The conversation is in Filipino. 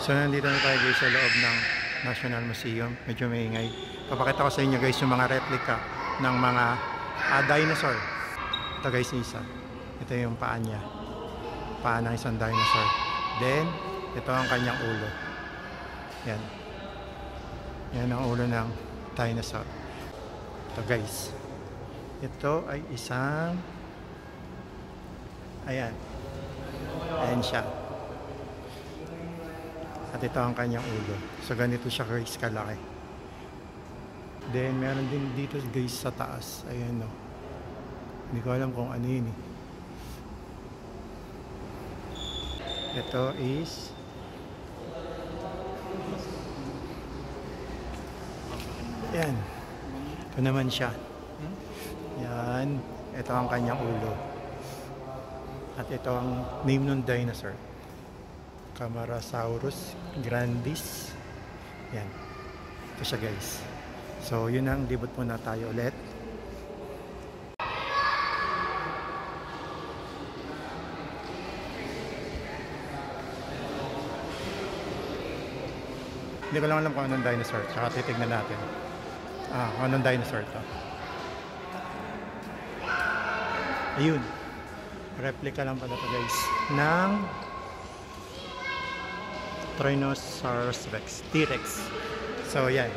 So nandito na tayo guys sa loob ng National Museum. Medyo maingay. Papakita ko sa inyo guys yung mga replica ng mga dinosaur. Ito guys isa. Ito yung paa niya. Paa ng isang dinosaur. Then, ito ang kanyang ulo. Yan. Yan ang ulo ng dinosaur. Ito guys. Ito ay isang ayan. Ayan siya. At ito ang kanyang ulo. So ganito siya guys kalaki. Then meron din dito guys sa taas. Ayan no. Hindi ko alam kung ano yun eh. Ito is yan. Ito naman siya. Yan. Ito ang kanyang ulo. At ito ang name ng dinosaur. Camarasaurus grandis. Yan. Ito siya guys. So yun ang libot muna tayo ulit. Hindi ko lang alam kung anong dinosaur. Tsaka titignan natin. Kung anong dinosaur to. Ayun. Replica lang pala to guys. Ng Tyrannosaurus Rex. T-Rex. So yan.